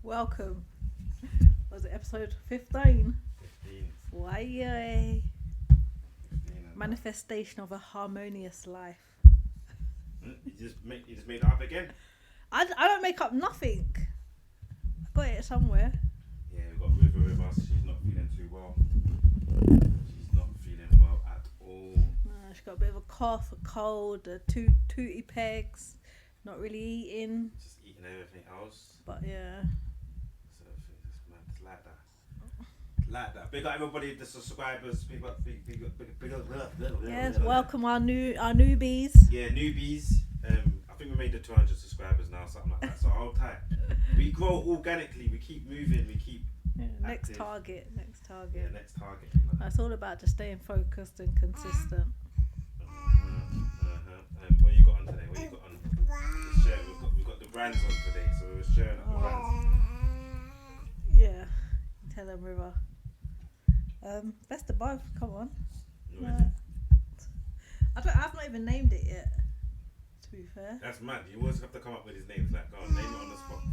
Welcome. Was it episode 15? 15. Why? 15 Manifestation of a harmonious life. You just made it up again? I don't make up nothing. I got it somewhere. Yeah, we've got River with us. She's not feeling too well. She's not feeling well at all. She's got a bit of a cough, a cold, tooty pegs. Not really eating. Just eating everything else. But yeah. So it's like that. Like that. Big up everybody, the subscribers. Big up. Yes, welcome our newbies. Yeah, newbies. I think we made the 200 subscribers now, something like that. So hold tight. We grow organically. We keep moving. We keep. Yeah, next active. target. Yeah, next target. It's all about just staying focused and consistent. What you got on today? What you got on? We've got the brands on today, so we're sharing up the brands. Yeah, tell them River. Best of both. Come on. What is it? I've not even named it yet. To be fair. That's mad. You always have to come up with his names. Like, go on, name it on the spot.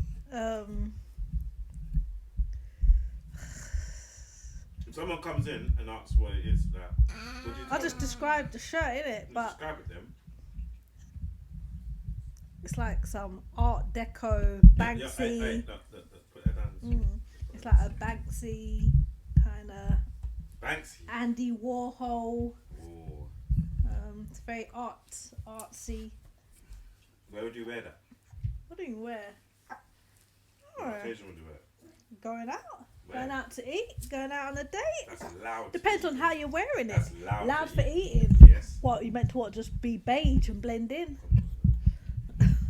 If someone comes in and asks what it is, what do you I just described the shirt, innit? But describe it to them. it's like some Art Deco Banksy. Hey, put that down. It's like a Banksy kind of Banksy. Andy Warhol. Ooh. It's very artsy. Where would you wear that? What do you wear? What occasion would you wear it? Going out. Where? Going out to eat. Going out on a date. That's loud. Depends on how you're wearing it. That's loud. Loud for eating. Yes. What, you meant to what? Just be beige and blend in?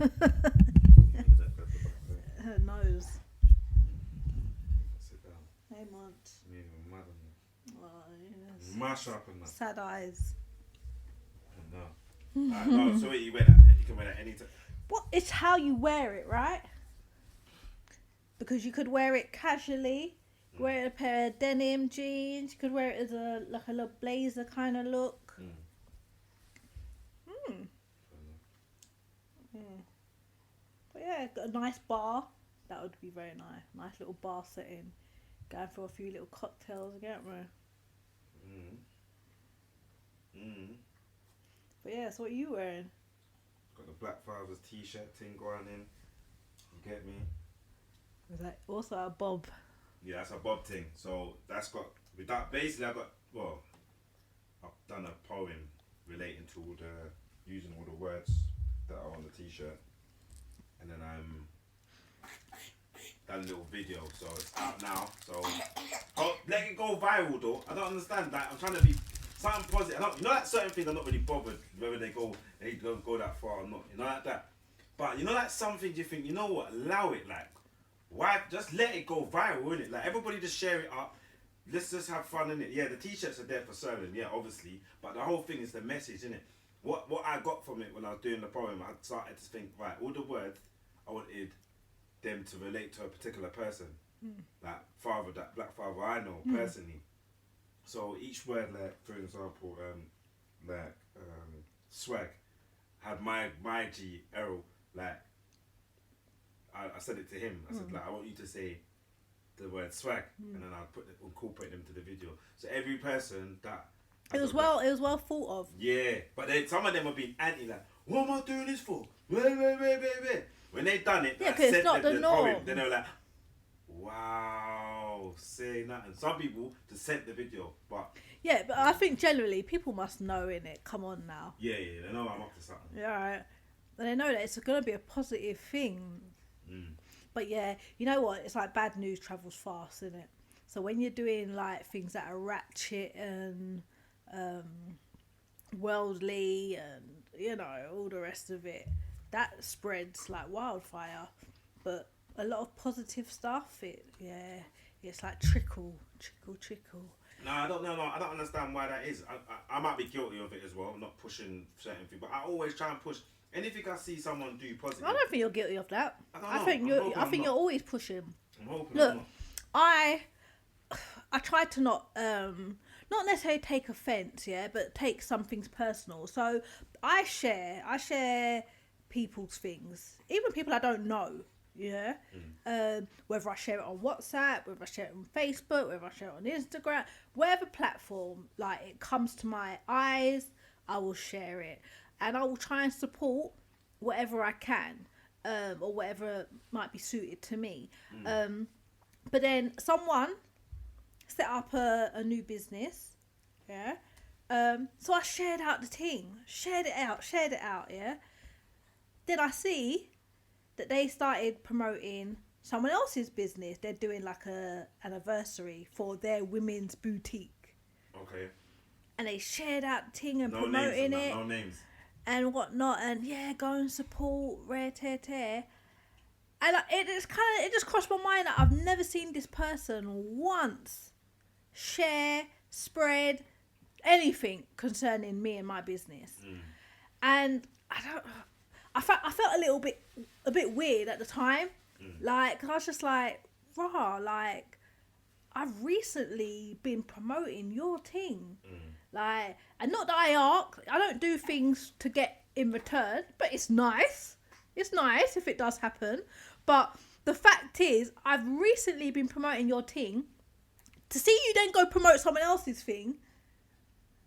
Her nose. Sit down. Hey, Mont. Me and my mother. Oh, yes. Mash up and that. Sad eyes. No. No, so you wear that. You can wear that anytime. What? It's how you wear it, right? Because you could wear it casually. You could wear it a pair of denim jeans. You could wear it as a little blazer kind of look. But yeah, got a nice bar. That would be very nice. Nice little bar setting. Going for a few little cocktails, get me? But yeah, so what are you wearing? Got the Black Fathers t-shirt thing going in. You get me? Is that also a bob? Yeah, that's a bob thing. So that's got with that. Basically, I've done a poem relating to all the using all the words that are on the t-shirt, and then done a little video. So it's out now. So let it go viral though. I don't understand that. I'm trying to be something positive. You know that certain things I'm not really bothered whether they don't go that far or not. You know like that. But you know that some things you think, you know what, allow it, like why just let it go viral, innit? Like everybody just share it up. Let's just have fun in it. Yeah, the t-shirts are there for selling, yeah, obviously. But the whole thing is the message, innit? What I got from it when I was doing the poem, I started to think, right, all the words I wanted them to relate to a particular person. Like that Black Father I know personally. So each word, like for example, swag had my G Errol, like I said it to him. I said like I want you to say the word swag, and then I'll incorporate them to the video. So every person that It was well thought of. yeah, but then some of them have been anti, like, what am I doing this for? Wait. When they done it, Yeah, I 'cause it's sent not them the poem, norm. then they were like, wow, say nothing. Some people just sent the video, but Yeah, but I think generally people must know in it. Come on now. yeah, they know I'm up to something. Yeah, right. And they know that it's going to be a positive thing. But yeah, you know what? It's like bad news travels fast, isn't it? So when you're doing like things that are ratchet and worldly and you know all the rest of it, that spreads like wildfire. But a lot of positive stuff, it's like trickle. No, I don't know. No, I don't understand why that is. I might be guilty of it as well, not pushing certain things, but I always try and push anything I see someone do positive. I don't think you're guilty of that. I think you're always pushing. I'm hoping. Look, I'm not. I try to not necessarily take offence, yeah, but take some things personal. So I share people's things, even people I don't know. Yeah. Whether I share it on WhatsApp, whether I share it on Facebook, whether I share it on Instagram, whatever platform, like it comes to my eyes, I will share it. And I will try and support whatever I can, or whatever might be suited to me. But then someone set up a new business, yeah. So I shared out the thing, shared it out, yeah. Then I see that they started promoting someone else's business. They're doing like a anniversary for their women's boutique. Okay. And they shared out the thing and No promoting names, it no names. and whatnot. And yeah, go and support Rare Tear Tear. And it just crossed my mind that I've never seen this person once share, spread anything concerning me and my business. And I felt a bit weird at the time. Like, 'cause I was just like, rah, like, I've recently been promoting your thing. Like, and not that I don't do things to get in return, but it's nice. It's nice if it does happen. But the fact is, I've recently been promoting your thing. To see you then go promote someone else's thing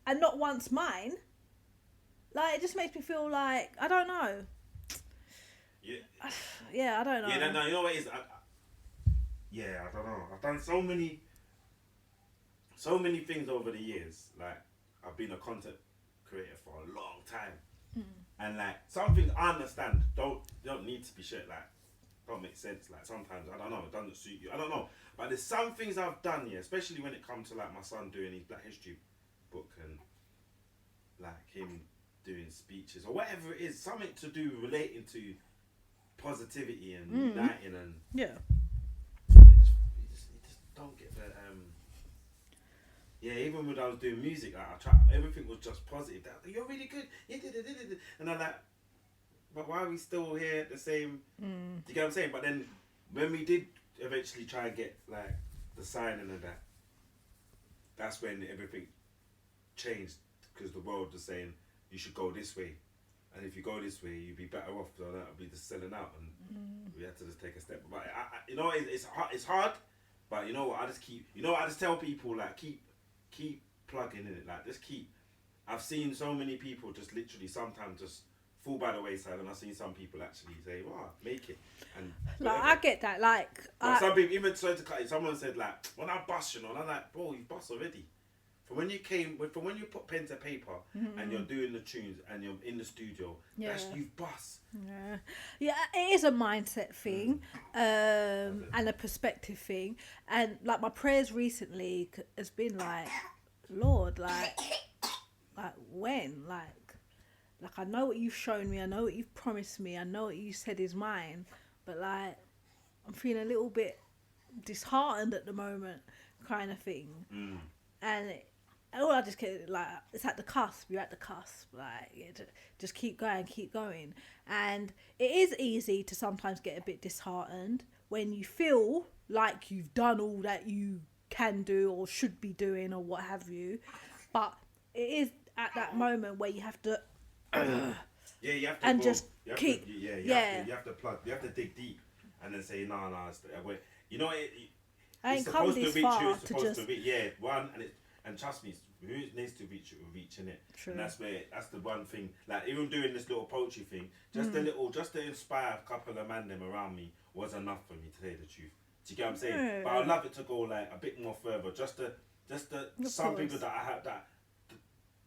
and not once mine, like, it just makes me feel like, I don't know. Yeah, I don't know. Yeah, no, you know what it is? I don't know. I've done so many things over the years. Like, I've been a content creator for a long time. And, like, some things I understand don't need to be shared. Like, don't make sense. Like, sometimes, I don't know, it doesn't suit you. I don't know. But there's some things I've done, yeah, especially when it comes to, like, my son doing his Black History book and, like, him doing speeches or whatever it is, something to do relating to positivity and uniting and yeah. You just don't get the even when I was doing music, like, everything was just positive. You're really good, and I'm like, but why are we still here at the same? Do you get what I'm saying? But then when we did eventually try and get like the signing and that's when everything changed, because the world was saying you should go this way. And if you go this way, you'd be better off. So that would be just selling out, and we had to just take a step. But you know, it's hard. But you know what? I just tell people, like, keep plugging in it. Like, just keep. I've seen so many people just literally sometimes just fall by the wayside, and I've seen some people actually say, "Wow, make it." And like, I get that. Like, some people, even sorry to cut you, someone said, like, when I bust, and I'm like, bro, you bust already. From when you put pen to paper and you're doing the tunes and you're in the studio, you've bust. Yeah, it is a mindset thing, and a perspective thing. And like, my prayers recently has been like, Lord, like when, like I know what you've shown me, I know what you've promised me, I know what you said is mine, but like, I'm feeling a little bit disheartened at the moment, kind of thing. And all I just get, like, it's at the cusp. You're at the cusp. Like, just keep going. And it is easy to sometimes get a bit disheartened when you feel like you've done all that you can do or should be doing or what have you. But it is at that moment where you have to you have to and go, just you have keep to, you have to plug, you have to dig deep and then say no, you know I it's ain't come supposed this to reach far you, it's to supposed just to reach, and trust me, who needs to reach it will reach, innit? True. And that's the one thing, like, even doing this little poetry thing, just to inspire a couple of man them around me was enough for me, to tell you the truth. Do you get what I'm saying? But I'd love it to go like a bit more further, just to some people that I have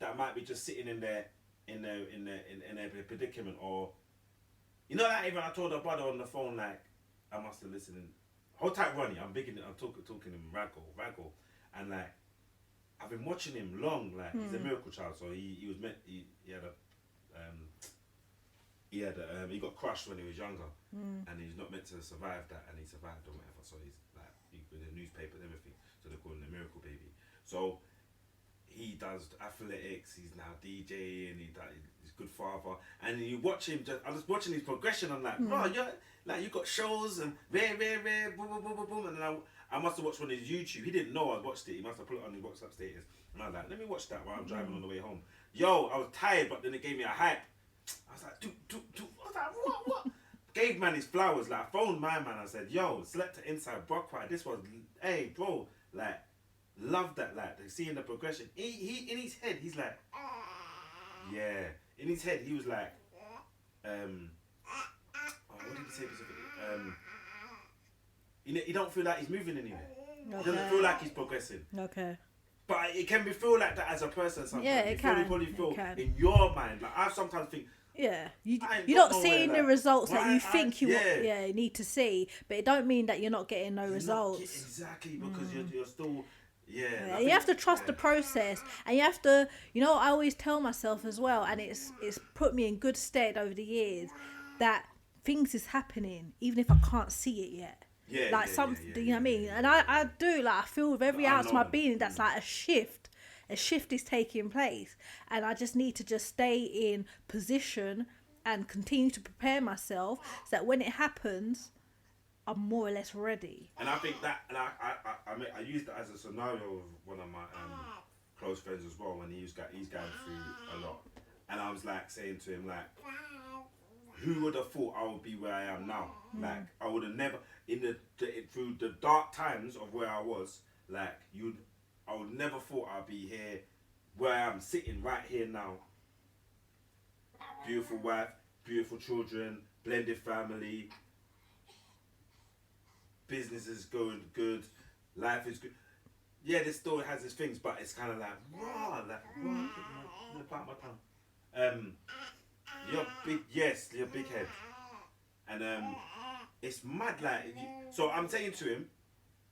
that might be just sitting in their predicament, or you know, that even I told a brother on the phone, like, I must have listened. Hold tight, Ronnie. I'm talking him Raggle, and like, I've been watching him long. Like, he's a miracle child, so he got crushed when he was younger, and he's not meant to survive that, and he survived or whatever. So he's like, he's in the newspaper and everything. So they call him the miracle baby. So he does athletics. He's now DJing. He's a good father, and you watch him. I was watching his progression. I'm like, bro, you got shows and rare, boom, boom, boom, boom, boom, and then I must have watched one of his YouTube. He didn't know I watched it. He must have put it on his WhatsApp status. And I was like, let me watch that while I'm driving on the way home. Yo, I was tired, but then it gave me a hype. I was like, do. I was like, what? gave man his flowers. Like, I phoned my man. I said, yo, select the inside Brockwhite. This was, hey, bro, like, love that, like, seeing the progression. He in his head, he's like, yeah. In his head, he was like, what did he say specifically? He don't feel like he's moving anywhere. Okay. He doesn't feel like he's progressing. Okay. But it can be feel like that as a person sometimes. Yeah, it can. Probably feel in your mind. Like, I sometimes think, yeah, you're not seeing the results that you think you need to see, but it don't mean that you're not getting no results. Exactly, because you're still, yeah. You have to trust the process, and you have to, you know, I always tell myself as well, and it's put me in good stead over the years, that things is happening even if I can't see it yet. You know what I mean? And I do, like, I feel with every ounce of my being that's like a shift is taking place, and I just need to just stay in position and continue to prepare myself so that when it happens, I'm more or less ready. And I think that, and I used that as a scenario with one of my close friends as well, when he's going through a lot, and I was like saying to him, like, who would have thought I would be where I am now? Like, I would have never, through the dark times of where I was, like, I would never thought I'd be here, where I am sitting right here now. Beautiful wife, beautiful children, blended family, business is going good, life is good. Yeah, this still has its things, but it's kind of like, raw, about my tongue. You're big, yes, you're big head. And it's mad, like, so I'm saying to him,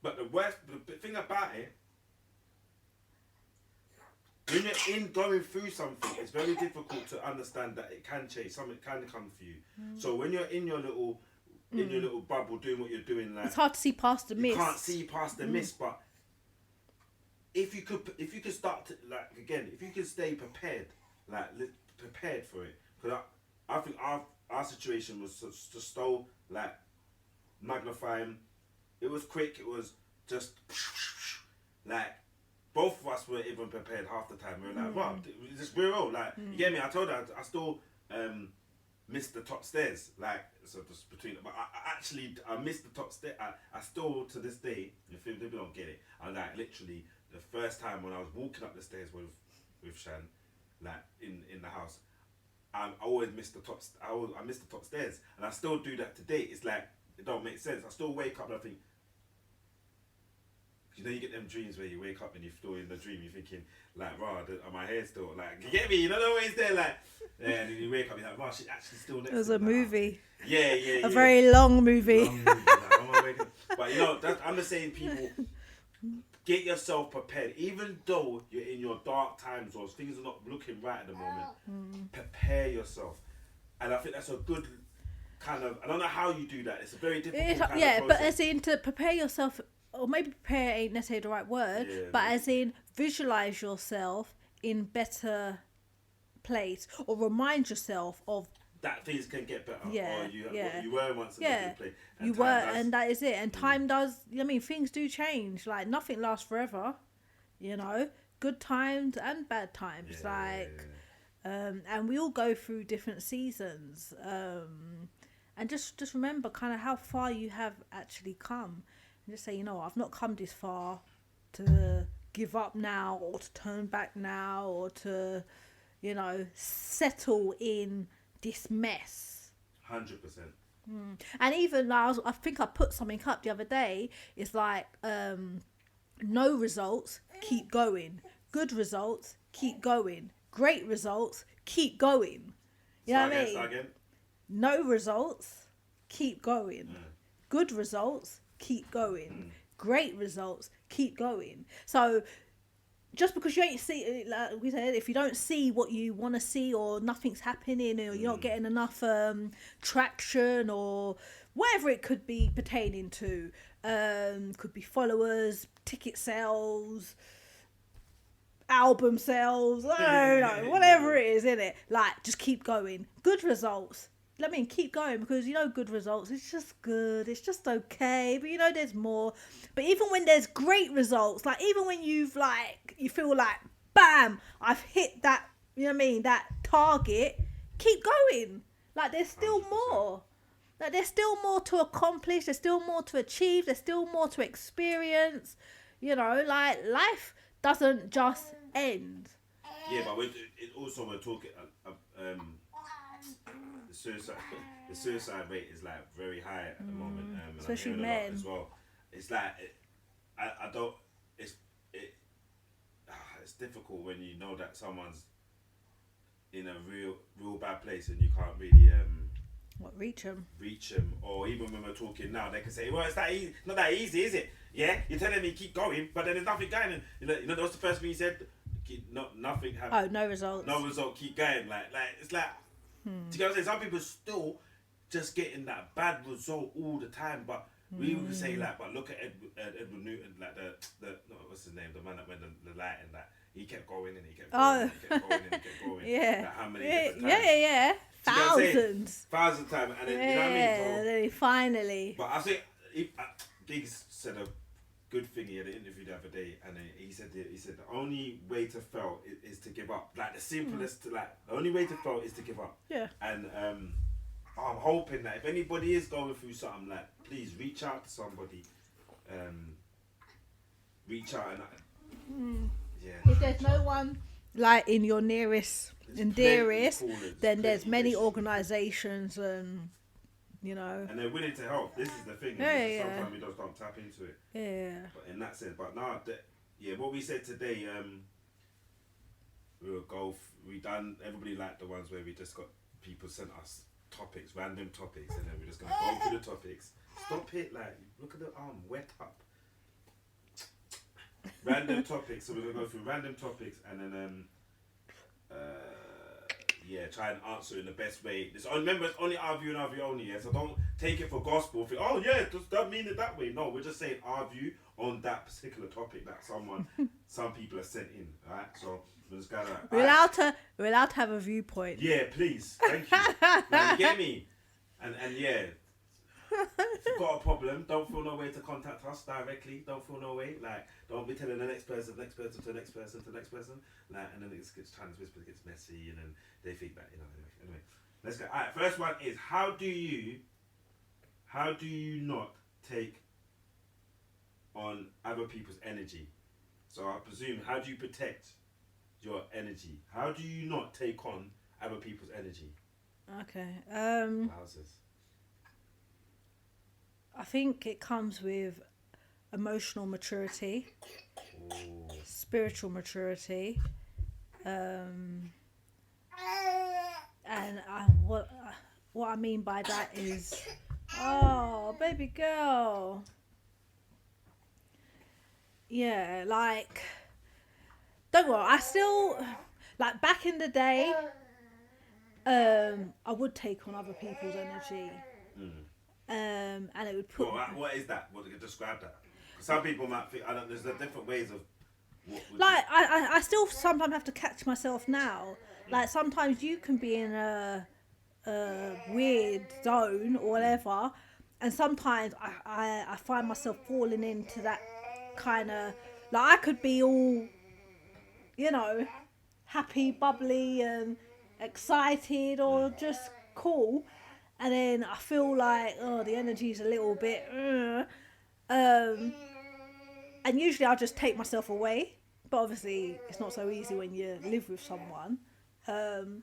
but the thing about it, when you're going through something, it's very difficult to understand that it can change, something can come for you. So when you're in your little bubble doing what you're doing, like, it's hard to see past the mist. You can't see past the mist, but if you could start to, like, again, if you could stay prepared, like, prepared for it, because I think our situation was just so, like, magnifying. It was quick. It was just like, both of us weren't even prepared half the time. We were like, wow, we're all like, you get me? I told her I still missed the top stairs, like, so just between. But I missed the top stairs. I still, to this day, if people don't get it, I, like, literally the first time when I was walking up the stairs with Shan, like, in the house, I always missed the top. I missed the top stairs, and I still do that today. It's like, it don't make sense. I still wake up and I think, you know, you get them dreams where you wake up and you're still in the dream. You're thinking, like, wow, are my hair still, like, you get me? You know the way it's there, like, and then you wake up, you're like, wow, she's actually still next to me. It was a movie. Yeah. A very long movie. But, you know, I'm just saying, people, get yourself prepared. Even though you're in your dark times or things are not looking right at the moment, prepare yourself. And I think that's a good kind of, I don't know how you do that. It's a very difficult kind of process. But as in, to prepare yourself, or maybe prepare ain't necessarily the right word, but as in, visualize yourself in better place, or remind yourself of that things can get better. Or you were once in a good place. You were, and that is it. And time does, I mean, things do change. Like, nothing lasts forever, you know, good times and bad times. And we all go through different seasons. And just remember kind of how far you have actually come. And just say, you know, I've not come this far to give up now, or to turn back now, or to, you know, settle in this mess. 100%. And even I think I put something up the other day. It's like, no results, keep going. Good results, keep going. Great results, keep going. You know what I mean? Again. No results, keep going. Good results, keep going. Great results, keep going. So just because you ain't see, like we said, if you don't see what you want to see, or nothing's happening, or you're not getting enough traction, or whatever it could be pertaining to, could be followers, ticket sales, album sales, I don't know, whatever it is, innit? Like, just keep going. Good results, I mean, keep going, because, you know, good results, it's just good, it's just okay, but, you know, there's more. But even when there's great results, like, even when you feel like, bam, I've hit that, you know what I mean, that target, keep going. Like, there's still 100%. more. that there's still more to accomplish, there's still more to achieve, there's still more to experience. You know, like life doesn't just end. Yeah, but we're talking. The suicide rate is like very high at the moment, and Especially I'm hearing a lot men. as well. It's like I don't. It's difficult when you know that someone's in a real bad place and you can't really Reach them. Or even when we're talking now, they can say, well, it's that easy. Not that easy, is it? Yeah, you're telling me keep going, but then there's nothing going. And you know that was the first thing you said. Nothing happened. Oh, no results. No result. Keep going. Like it's like. Do you know what I'm saying? Some people still just getting that bad result all the time, but we would say like, but look at Edward Newton, like what's his name, the man that went the light and that he kept going and he kept going and he kept going and he kept going. Yeah. Like how many different times? Yeah. Thousands. Thousands times, and then, you know what I mean? So, then he finally. but I think Giggs said a good thing. He had an interview the other day, and he said the only way to fail is to give up. Like the simplest, the only way to fail is to give up. Yeah. And I'm hoping that if anybody is going through something, like please reach out to somebody. Reach out and yeah. If there's no one like in your nearest and dearest, then there's many organisations and. You know, and they're willing to help. This is the thing. Yeah. Sometimes we just don't tap into it. Yeah. But in that sense, but now, what we said today, we done. Everybody liked the ones where we just got people sent us topics, random topics, and then we're just gonna go through the topics. Stop it! Like, look at the arm, wet up. Random topics. So we're gonna go through random topics, and then try and answer in the best way. Remember, it's only our view and our view only, yeah? So don't take it for gospel. Think, oh yeah, just don't mean it that way. No, we're just saying our view on that particular topic that some people have sent in, alright? So we're just gonna... We're allowed to have a viewpoint. Yeah, please. Thank you. Now, you get me? And yeah, if you've got a problem, don't feel no way to contact us directly. Don't feel no way. Like, don't be telling the next person to the next person. Like, and then it gets transwhispered, it gets messy, and then they think that, you know. Anyway, let's go. Alright, first one is how do you not take on other people's energy? So I presume, how do you protect your energy? How do you not take on other people's energy? Okay. Wowzers. I think it comes with emotional maturity, spiritual maturity, and what I mean by that is, oh, baby girl. Yeah, like, don't worry, I still, like, back in the day, I would take on other people's energy. And it would put... What is that? What do you describe that? Some people might think, there's different ways of... I still sometimes have to catch myself now. Like, sometimes you can be in a weird zone or whatever, and sometimes I find myself falling into that kind of... Like, I could be all, you know, happy, bubbly, and excited, or just cool, and then I feel like, oh, the energy's a little bit... and usually I'll just take myself away. But obviously, it's not so easy when you live with someone. So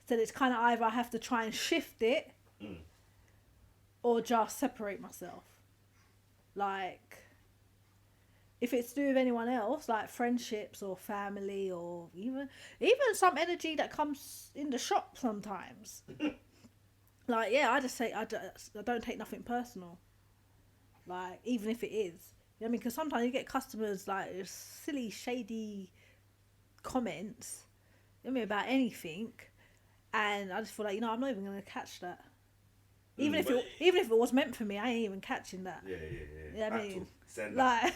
it's kind of either I have to try and shift it or just separate myself. Like, if it's to do with anyone else, like friendships or family, or even some energy that comes in the shop sometimes. Like, yeah, I just say, I don't take nothing personal. Like, even if it is. You know what I mean? Because sometimes you get customers, like, silly, shady comments, you know what I mean, about anything. And I just feel like, you know, I'm not even going to catch that. Even if it was meant for me, I ain't even catching that. Yeah. You know what I mean? Like,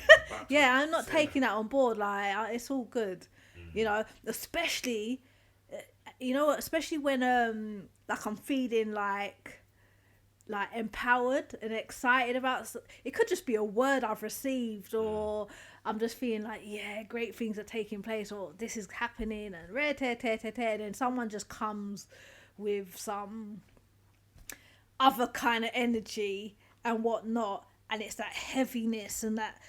yeah, I'm not taking that on board. Like, it's all good. You know, especially when, like, I'm feeling like empowered and excited about it. Could just be a word I've received, or I'm just feeling like, yeah, great things are taking place, or this is happening, and then someone just comes with some, other kind of energy and whatnot, and it's that heaviness and that,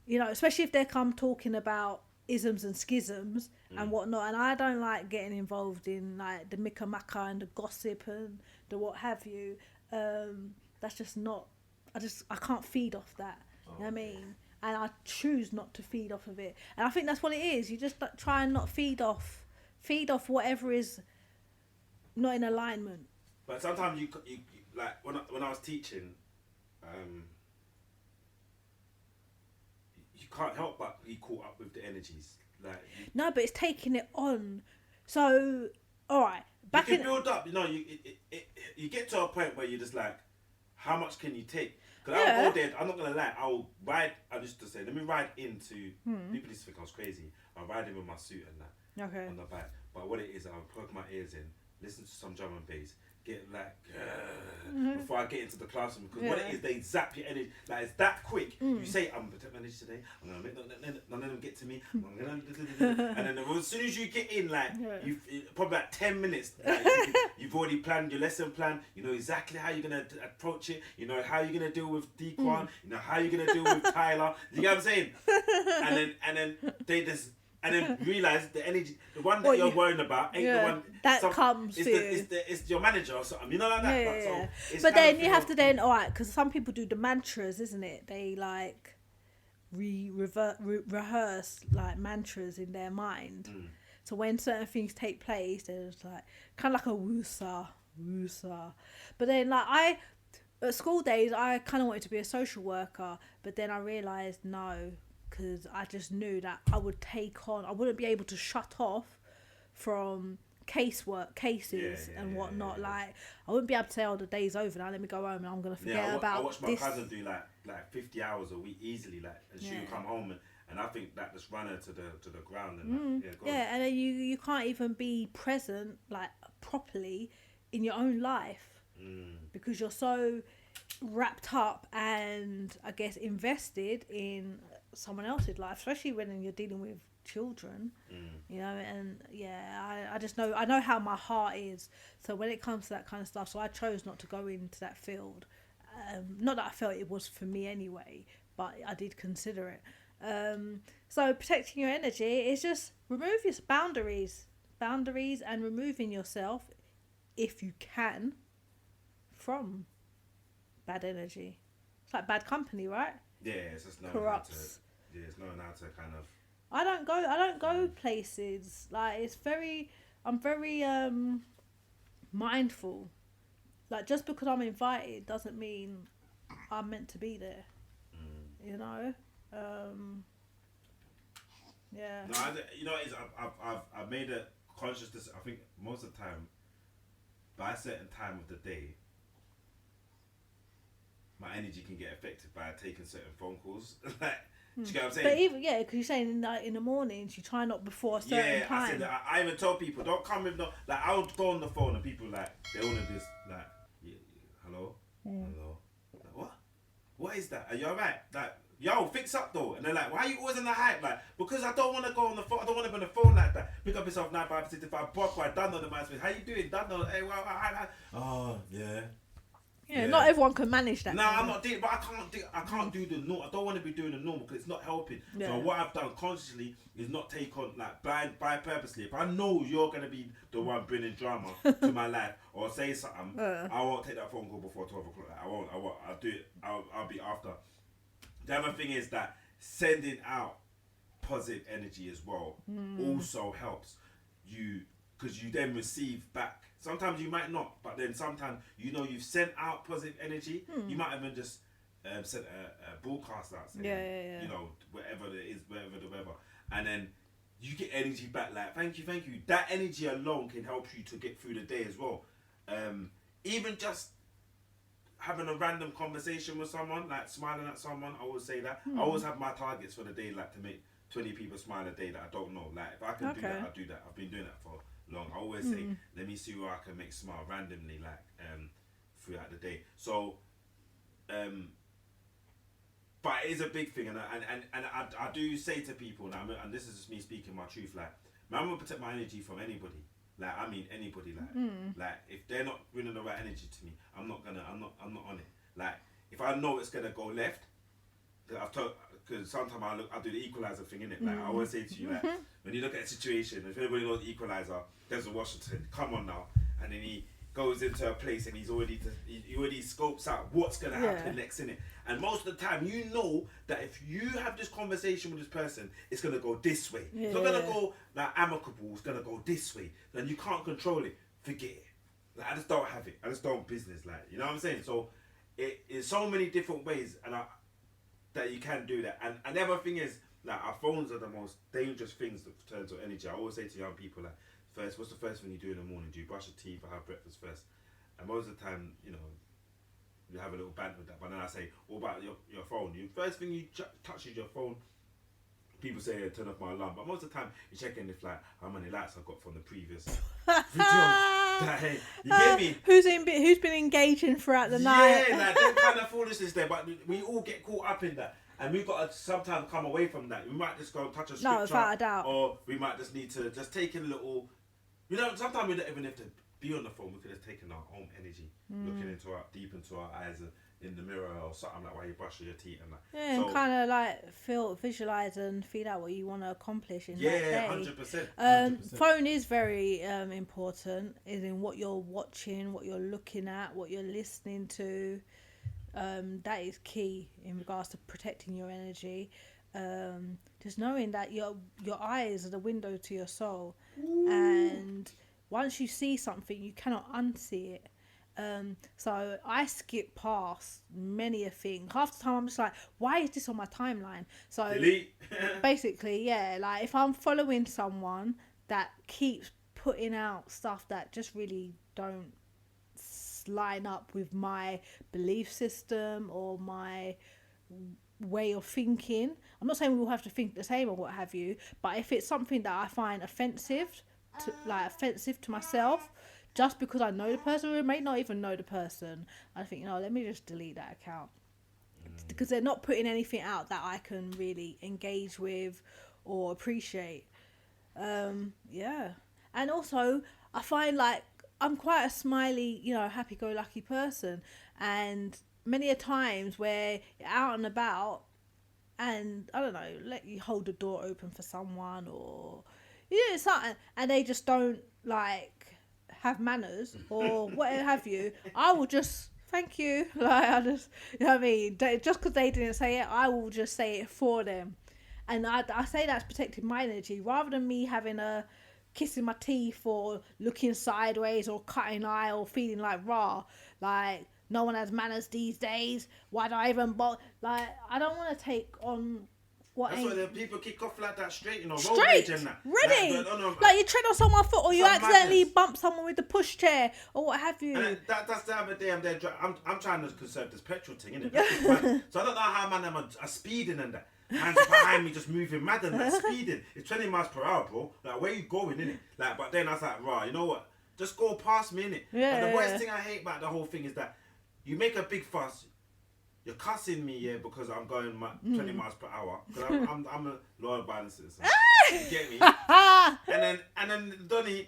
you know, especially if they come talking about isms and schisms and whatnot, and I don't like getting involved in like the micka-macka and the gossip and the what have you. That's just not, I can't feed off that. You know what I mean? And I choose not to feed off of it, and I think that's what it is. You just like, try and not feed off whatever is not in alignment. But sometimes you like when I was teaching, you can't help but be caught up with the energies. Like No, but it's taking it on. So, all right, you can build up. You know, you get to a point where you're just like, how much can you take? Because I'll go there. I'm not gonna lie. I'll ride. I used to say, let me ride into. People used to think I was crazy. I'll ride in with my suit and that on the bike. But what it is, I'll poke my ears in, listen to some drum and bass, get like before I get into the classroom, because what it is, they zap your energy. Like it's that quick. You say, I'm gonna protect my energy today. I'm gonna make none of them get to me. I'm gonna and then as soon as you get in, like you've probably like 10 minutes, like, you've already planned your lesson plan. You know exactly how you're gonna approach it. You know how you're gonna deal with Dequan. You know how you're gonna deal with Tyler. You get what I'm saying? And then they just. And then realise the energy, the one that you're worrying about, ain't the one that comes to it's your manager or something, you know, like that. So but then you have to then, all right, because some people do the mantras, isn't it? They like rehearse like mantras in their mind. So when certain things take place, there's like kind of like a woosa. But then like at school days, I kind of wanted to be a social worker, but then I realised no. Because I just knew that I wouldn't be able to shut off from cases and whatnot. Like I wouldn't be able to say, "Oh, the day's over now. Let me go home and I'm gonna forget about." I watched my cousin do like 50 hours a week easily, like, and she would come home and I think that just ran her to the ground. And and then you can't even be present like properly in your own life because you're so wrapped up and I guess invested in someone else's life, especially when you're dealing with children, you know. And I just know, I know how my heart is, so when it comes to that kind of stuff, so I chose not to go into that field. Not that I felt it was for me anyway, but I did consider it. So protecting your energy is just remove your boundaries and removing yourself, if you can, from bad energy. It's like bad company, right? Yeah, it's just knowing corrupts. It's knowing how to kind of. I don't go places. Like I'm very mindful. Like just because I'm invited doesn't mean I'm meant to be there. You know. Yeah. No, you know, I've made a conscious decision. I think most of the time, by a certain time of the day, my energy can get affected by taking certain phone calls. Like, do you get what I'm saying? But even because you're saying in the mornings you try not before a certain time. I said that. I even told people don't come with no. Like I would go on the phone and people like they all of this like, hello, hello, like, what is that? Are you alright? Like, yo, fix up though. And they're like, why are you always in the hype? Like, because I don't want to go on the phone. I don't want to be on the phone like that. Pick up yourself 9565 Brock. I done on the MySpace. How you doing? Done on. Hey, well, oh yeah. Yeah, not everyone can manage that. No, I'm not doing, but I can't do the norm. I don't want to be doing the normal because it's not helping. Yeah. So what I've done consciously is not take on like by purposely. If I know you're gonna be the one bringing drama to my life or say something, I won't take that phone call before 12 o'clock. Like, I won't. I'll do it. I'll be after. The other thing is that sending out positive energy as well also helps you because you then receive back. Sometimes you might not, but then sometimes you know you've sent out positive energy. You might even just sent a broadcast out saying, you know, whatever it is, whatever, and then you get energy back. Like thank you. That energy alone can help you to get through the day as well. Even just having a random conversation with someone, like smiling at someone, I always say that. I always have my targets for the day, like to make 20 people smile a day that I don't know. Like if I can do that, I'll do that. I've been doing that for long. I always say, let me see who I can make smile randomly, like throughout the day. So, but it is a big thing, and I do say to people now, and this is just me speaking my truth. Like, man, I'm gonna protect my energy from anybody. Like, I mean anybody. Like if they're not bringing the right energy to me, I'm not on it. Like, if I know it's gonna go left, I've told, because sometimes I do the equalizer thing, innit? Like, I always say to you, like, when you look at a situation, if anybody knows the equalizer, Denzel Washington, come on now, and then he goes into a place and he already scopes out what's gonna happen next, innit? And most of the time, you know that if you have this conversation with this person, it's gonna go this way. It's not gonna go like amicable. It's gonna go this way. Then you can't control it. Forget it. Like, I just don't have it. I just don't business. Like, you know what I'm saying? So it is so many different ways, and that you can do that. And the other thing is, like, our phones are the most dangerous things that turn to energy. I always say to young people, like, first, what's the first thing you do in the morning? Do you brush your teeth or have breakfast first? And most of the time, you know, you have a little banter with that. But then I say, what about your phone? The first thing you touch is your phone. People say, turn off my alarm. But most of the time, you're checking if, like, how many likes I got from the previous video. You get me? Who's been engaging throughout the night? Yeah, like, that kind of foolishness there. But we all get caught up in that. And we've got to sometimes come away from that. We might just go and touch a scripture. No, without a doubt. Or we might just need to just take in a little... You know, sometimes we don't even have to be on the phone. We could have taken our own energy, looking deep into our eyes in the mirror or something, like while you're brushing your teeth and that. Yeah, and kind of like visualize and feel out what you want to accomplish in that day. 100%. Phone is very important, is in what you're watching, what you're looking at, what you're listening to. That is key in regards to protecting your energy. Just knowing that your eyes are the window to your soul. Ooh. And once you see something, you cannot unsee it. So I skip past many a thing. Half the time I'm just like, why is this on my timeline? So delete. Basically, yeah, like if I'm following someone that keeps putting out stuff that just really don't line up with my belief system or my way of thinking. I'm not saying we all have to think the same or what have you, but if it's something that I find offensive to myself, just because I know the person, or may not even know the person, I think, let me just delete that account. Because they're not putting anything out that I can really engage with or appreciate. Yeah. And also, I find like I'm quite a smiley, happy-go-lucky person. And many a times where you're out and about and, I don't know, let you hold the door open for someone or, something, and they just don't, like, have manners or whatever have you, I will just, thank you. Like, I just, what I mean? Just because they didn't say it, I will just say it for them. And I say that's protecting my energy rather than me having a kissing my teeth or looking sideways or cutting eye or feeling like raw. Like, no one has manners these days. Why do I even like, I don't want to take on what That's why the people kick off like that straight, road straight, rage and that. ready. Like you tread on someone's foot or you accidentally bump someone with the pushchair or what have you. And that's the other day I'm trying to conserve this petrol thing, innit? So I don't know how man are speeding and that. Hands behind me just moving mad and like speeding. It's 20 miles per hour, bro. Like, where you going, innit? Like, but then I was like, rah, you know what? Just go past me, innit? Yeah. And the worst thing I hate about the whole thing is that you make a big fuss. You're cussing me, yeah, because I'm going 20 miles per hour. Because I'm a law-abiding citizen. You get me? and then the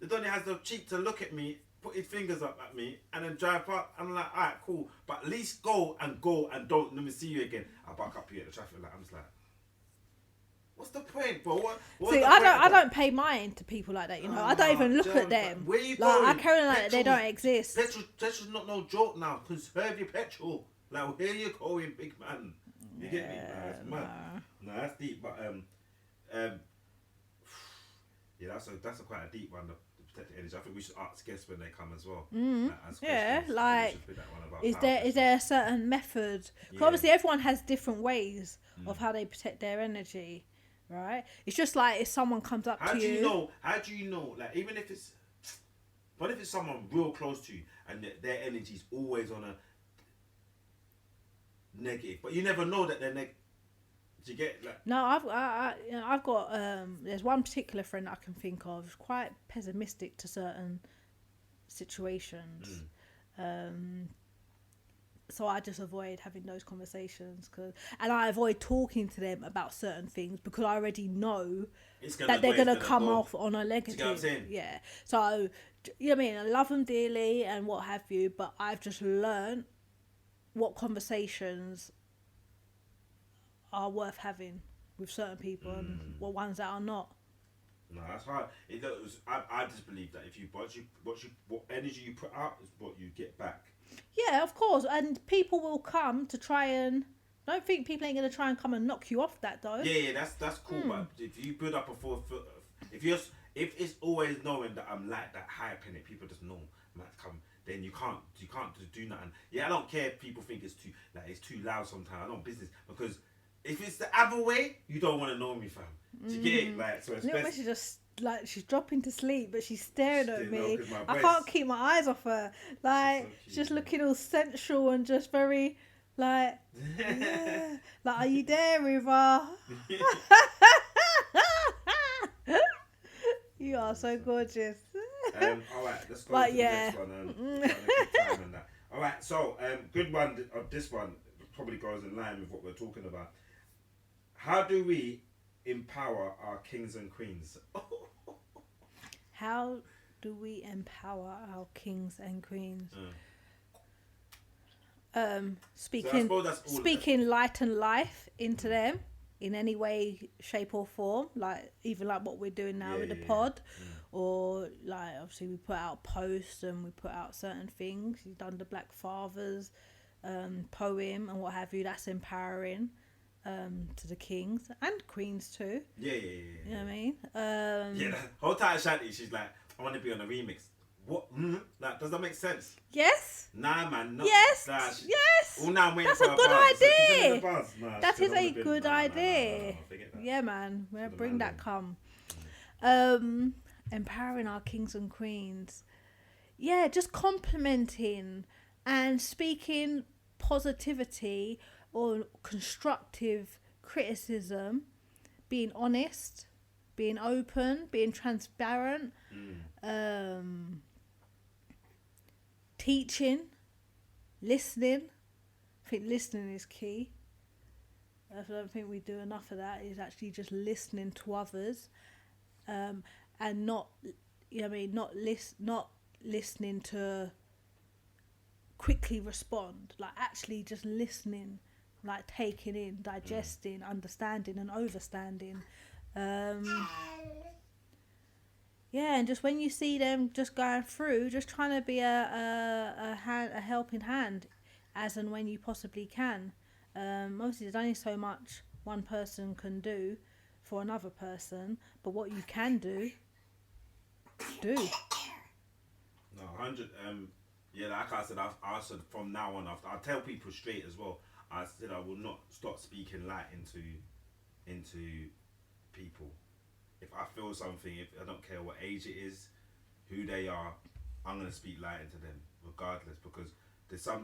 Donny has the cheek to look at me, put his fingers up at me, and then drive up. I'm like, alright, cool. But at least go and don't let me see you again. I back up here at the traffic light. I'm just like, what's the point, bro? What See, I don't pay mind to people like that, I don't even look at them. Where you like, going? I carry on like they don't exist. Petrol's not no joke now. Conserve your petrol. Like, where you going, big man? You get me? It's mad. No, that's deep. But yeah, that's a quite a deep one. The protected energy. I think we should ask guests when they come as well. Is there a certain method? Because obviously everyone has different ways of how they protect their energy, right? It's just like if someone comes up to you. How do you know? Like, even if it's, what if it's someone real close to you and their energy's always on a negative, but you never know that they're negative. Do you get like? No, I've got there's one particular friend I can think of who's quite pessimistic to certain situations. So I just avoid having those conversations, and I avoid talking to them about certain things because I already know that they're gonna come off on a negative. You know what I'm saying? Yeah. So you know what I mean? I love them dearly and what have you, but I've just learned what conversations are worth having with certain people and what ones that are not. No, that's hard. I just believe that if you what energy you put out is what you get back. Yeah, of course, and people will come to try and. Don't think people ain't gonna try and come and knock you off that though. Yeah, that's cool. But if you build up a if it's always knowing that I'm like that hype in it, people just know might come. Then you can't just do nothing. Yeah, I don't care if people think it's too loud sometimes. I don't business because if it's the other way, you don't want to know me, fam. Do you get it? Like, so it's best. She just like she's dropping to sleep, but she's staring at me. I voice. can't keep my eyes off her. Like she's just looking all sensual and just very like, yeah. Like, are you there, River? You are so gorgeous. All right, let's go to the next one. All right, so good one. This one probably goes in line with what we're talking about. How do we empower our kings and queens? How do we empower our kings and queens? Speaking light and life into them in any way, shape or form, like even like what we're doing now with the pod, or like obviously we put out posts and we put out certain things. You've done the Black Fathers poem and what have you. That's empowering to the kings and queens too. Yeah. You know what I mean? The whole time Shanti, she's like, I want to be on a remix. What? Like, does that make sense? Yes. Nah, man. No. Yes. Yes. All now I'm waiting That's for a good idea. Nah, that is a good idea. Yeah, man. We'll bring that come. Empowering our kings and queens. Yeah, just complimenting and speaking positivity or constructive criticism, being honest, being open, being transparent, teaching, listening. I think listening is key. I don't think we do enough of that. Is actually just listening to others, and not, you know what I mean, not listening to quickly respond. Like actually just listening, like taking in, digesting, understanding, and overstanding. Yeah, and just when you see them just going through, just trying to be a helping hand, as and when you possibly can. Obviously, there's only so much one person can do for another person, but what you can do. No, 100. Yeah, like I said, I said from now on, I tell people straight as well. I said I will not stop speaking light into people. If I feel something, if I don't care what age it is, who they are, I'm gonna speak light into them regardless, because there's some.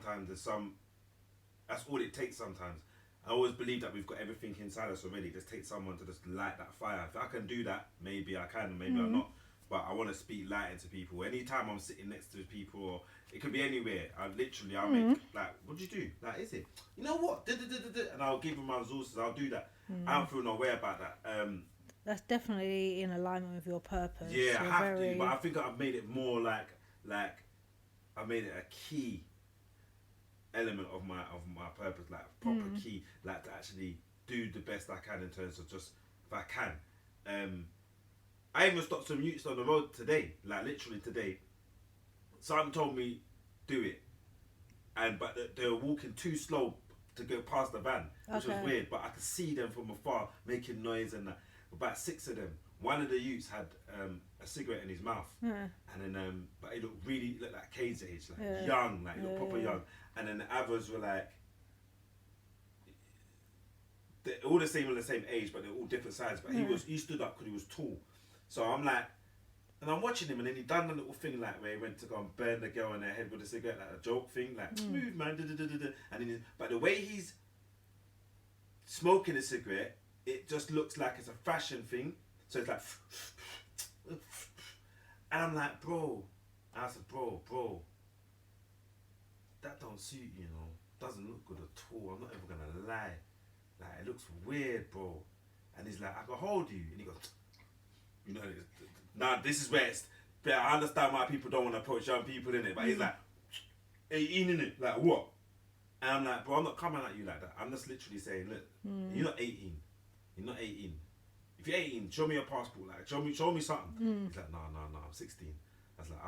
That's all it takes sometimes. I always believe that we've got everything inside us already. Just take someone to just light that fire. If I can do that, maybe I can, maybe I'm not. But I want to speak light into people. Anytime I'm sitting next to people, or it could be anywhere, I'll make, like, what'd you do? Like, is it? You know what? And I'll give them my resources. I'll do that. I don't feel no way about that. That's definitely in alignment with your purpose. Yeah, I have to. But I think I've made it more like I made it a key element of my purpose, like proper key, like to actually do the best I can in terms of just if I can. I even stopped some youths on the road today, like literally today. Someone told me do it, but they were walking too slow to go past the van, which was weird. But I could see them from afar making noise and that. About 6 of them. One of the youths had a cigarette in his mouth, and then but he looked like Kade's age, like young, like he looked proper young. And then the others were like, they're all the same age, but they're all different sizes. But he stood up because he was tall. So I'm like, and I'm watching him, and then he done the little thing like where he went to go and burn the girl in her head with a cigarette, like a joke thing, like smooth man, and then but the way he's smoking a cigarette, it just looks like it's a fashion thing. So it's like, and I'm like, bro. I said, bro, that don't suit you, know. doesn't look good at all. I'm not even gonna lie. Like, it looks weird, bro. And he's like, I can hold you. And he goes, you know, now this is where it's. But I understand why people don't want to approach young people in it. But he's like, 18 in it. Like, what? And I'm like, bro, I'm not coming at you like that. I'm just literally saying, look, you're not 18. You're not 18. If you're 18, show me your passport. Like, show me something. He's like, no, I'm 16. I was like,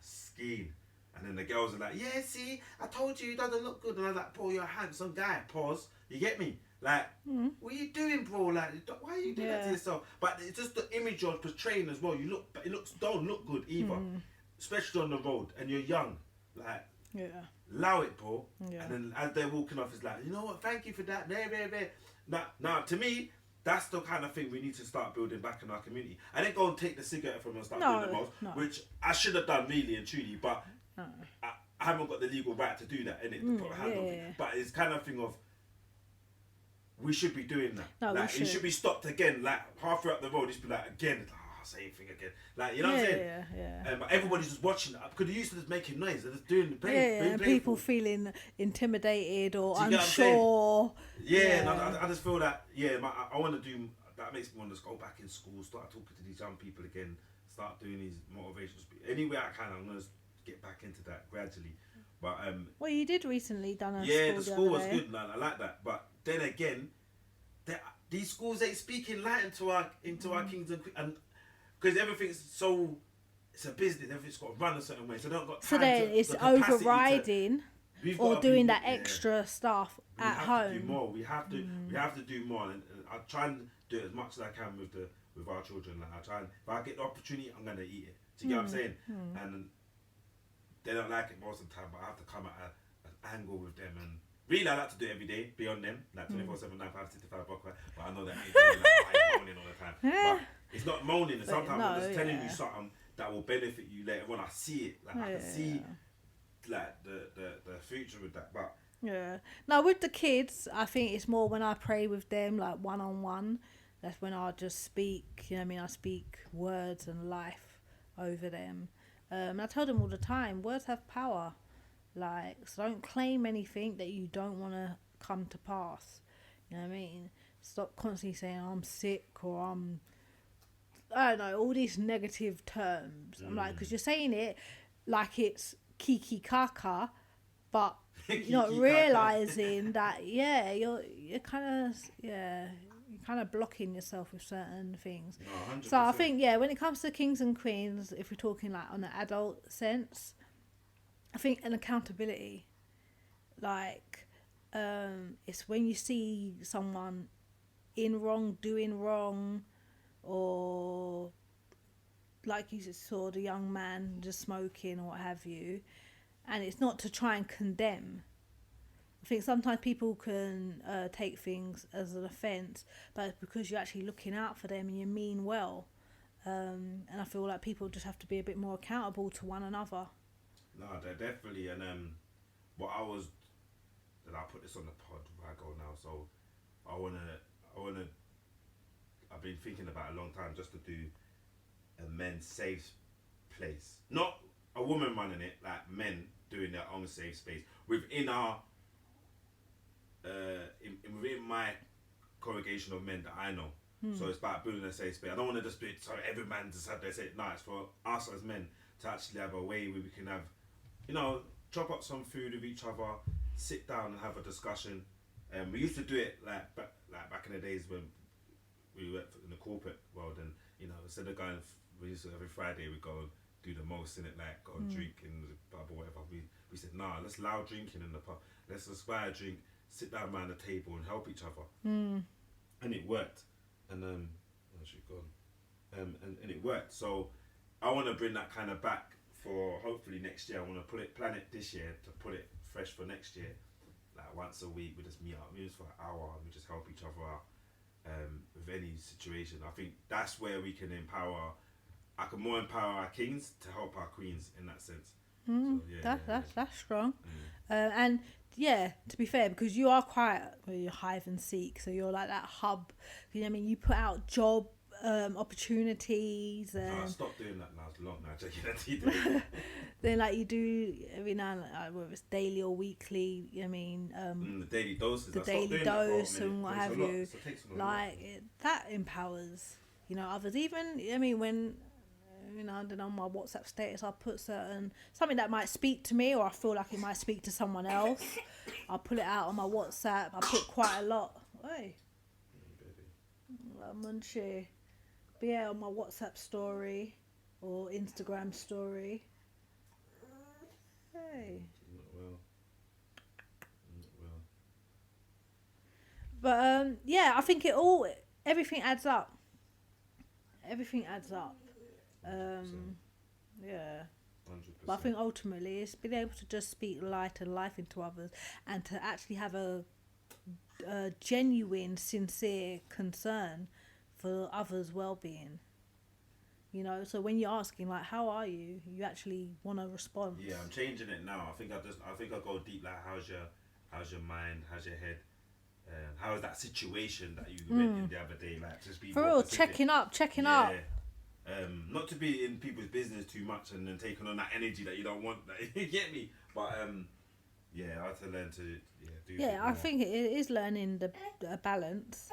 scheme. And then the girls are like, yeah, see, I told you it doesn't look good. And I was like, bro, you're a handsome guy. Pause. You get me? Like, what are you doing, bro? Like, why are you doing that to yourself? But it's just the image you're portraying as well. But don't look good either, especially on the road. And you're young, like, allow it, bro. Yeah. And then as they're walking off, it's like, you know what? Thank you for that. Now, to me, that's the kind of thing we need to start building back in our community. I didn't go and take the cigarette from them and start doing the most, which I should have done really and truly, but I haven't got the legal right to do that, innit? To put a hand on it. But it's kind of thing of, we should be doing that. No, like, it should be stopped again. Like, halfway up the road, it's be like, again. It's like, same thing again. Like, you know what I'm saying? Yeah. But everybody's just watching that. Because they used to just making noise. They're just doing the play. And people feeling intimidated or unsure. And I just feel that, I want to do, that makes me want to just go back in school, start talking to these young people again, start doing these motivational speeches. Any way I can, I'm going to get back into that gradually. But well, you did recently done a the school was good, man. I like that. But then again, these schools ain't speaking light into our kings and because everything's so, it's a business. Everything's got to run a certain way, so they don't got time. So then it's overriding or doing that extra stuff at home. We have to do more, and I try and do it as much as I can with our children. Like, I try and, if I get the opportunity, I'm gonna eat it. Do you get what I'm saying? And they don't like it most of the time, but I have to come at an angle with them. And really, I like to do it every day, be on them, like 24/7, 965 but I know that ain't moaning all the time. But it's not moaning, and sometimes I'm just telling you something that will benefit you later when I see it. Like, I can see like the future with that. But now with the kids, I think it's more when I pray with them, like one-on-one. That's when I just speak, you know what I mean? I speak words and life over them. I tell them all the time, words have power. Like, so don't claim anything that you don't want to come to pass. You know what I mean? Stop constantly saying I'm sick or I don't know, all these negative terms. I'm like, because you're saying it like it's kiki kaka, but you're not realising that, you're kind of blocking yourself with certain things. No, so I think, when it comes to kings and queens, if we're talking like on an adult sense, I think an accountability, like, it's when you see someone in wrong, doing wrong, or like you just saw the young man just smoking or what have you, and it's not to try and condemn. I think sometimes people can take things as an offence, but it's because you're actually looking out for them and you mean well. And I feel like people just have to be a bit more accountable to one another. No, they're definitely, and what I put this on the pod where I go now, so I've been thinking about it a long time just to do a men's safe place. Not a woman running it, like men doing their own safe space within our within my congregation of men that I know. So it's about building a safe space. I don't want to just do it so every man just have their safe. No, it's for us as men to actually have a way where we can have, chop up some food with each other, sit down and have a discussion. We used to do it like back in the days when we worked in the corporate world, and instead of going, we used to every Friday we go and do the most in it, like go and drink in the pub or whatever. We said, nah, let's allow drinking in the pub. Let's just buy a drink, sit down around the table and help each other. And it worked. And she's gone. And it worked. So I want to bring that kind of back for hopefully next year. I want to plan it this year to put it fresh for next year. Like once a week, we just meet up, maybe just for an hour, and we just help each other out with any situation. I think that's where we can empower. I can more empower our kings to help our queens in that sense. That's strong. And to be fair, because you are quite, you're hide and seek, so you're like that hub. You know what I mean? You put out job opportunities, and stop doing that now. It's long now. Checking that tea. then like you do every now and then, whether it's daily or weekly. I mean, the daily doses. the daily dose and what have you. That empowers, you know, others. Even I mean, when you know, then on my WhatsApp status, I put something that might speak to me, or I feel like it might speak to someone else. I'll pull it out on my WhatsApp. I put quite a lot. Hey, munchie. But yeah, on my WhatsApp story or Instagram story. Hey. Not well. But yeah, I think everything adds up. Everything adds up. Yeah. 100%. But I think ultimately it's being able to just speak light and life into others, and to actually have a genuine, sincere concern for others' well-being. You know, so when you're asking like, "How are you?" you actually want to respond. Yeah, I'm changing it now. I think I go deep. Like, how's your mind? How's your head? How is that situation that you went in the other day? Like, just be for more real, specific. checking up. Not to be in people's business too much and then taking on that energy that you don't want. You get me? But yeah, I have to learn to do. Yeah, I think it is learning the balance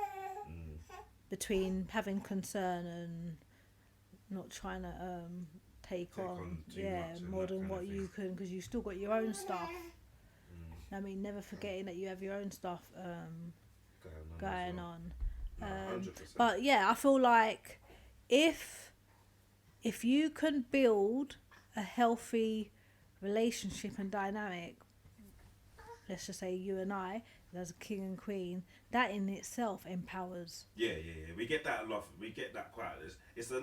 between having concern and not trying to take on more than what you can, because you still got your own stuff. I mean, never forgetting that you have your own stuff going on. No, 100%. But yeah, I feel like if you can build a healthy relationship and dynamic, let's just say you and I, as a king and queen, that in itself empowers. Yeah. We get that a lot. We get that quite. It's a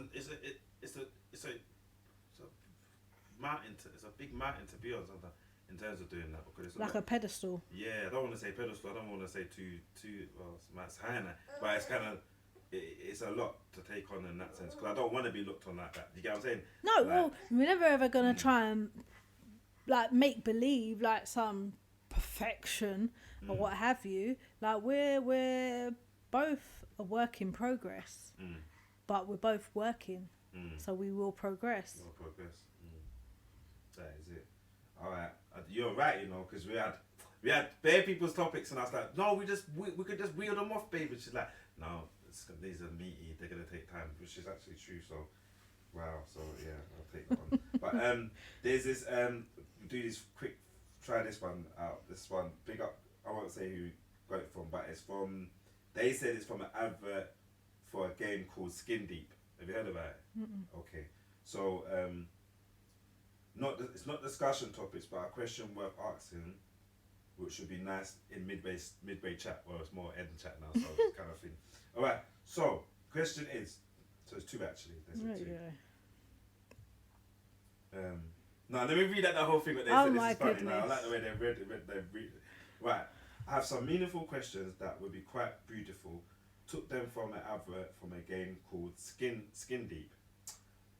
mountain. It's a big mountain to be on sometimes in terms of doing that, because it's like a pedestal. Yeah, I don't want to say pedestal. I don't want to say too. Well, it's high now, but it's kind of. It's a lot to take on in that sense, because I don't want to be looked on like that. You get what I'm saying? No, like, well, we're never ever gonna try and like make believe like some perfection or what have you. Like we're both a work in progress, but we're both working, so we will progress. That is it. All right, you're right. You know, because we had bare people's topics, and I was like, no, we could just wheel them off, baby. She's like, no. These are meaty, they're going to take time, which is actually true. So wow, so yeah, I'll take that one. But there's this do this quick, try this one out. This one, big up, I won't say who got it from, but it's from, they said it's from an advert for a game called Skin Deep. Have you heard about it? Okay, so it's not discussion topics, but a question worth asking, which would be nice in midway chat. Well, it's more end chat now, so kind of thing. All right. So, question is, so it's two actually. There's two. No, let me read out the whole thing. What they said. This is funny now. I like the way they read it. Right. I have some meaningful questions that would be quite beautiful. Took them from an advert from a game called Skin Deep.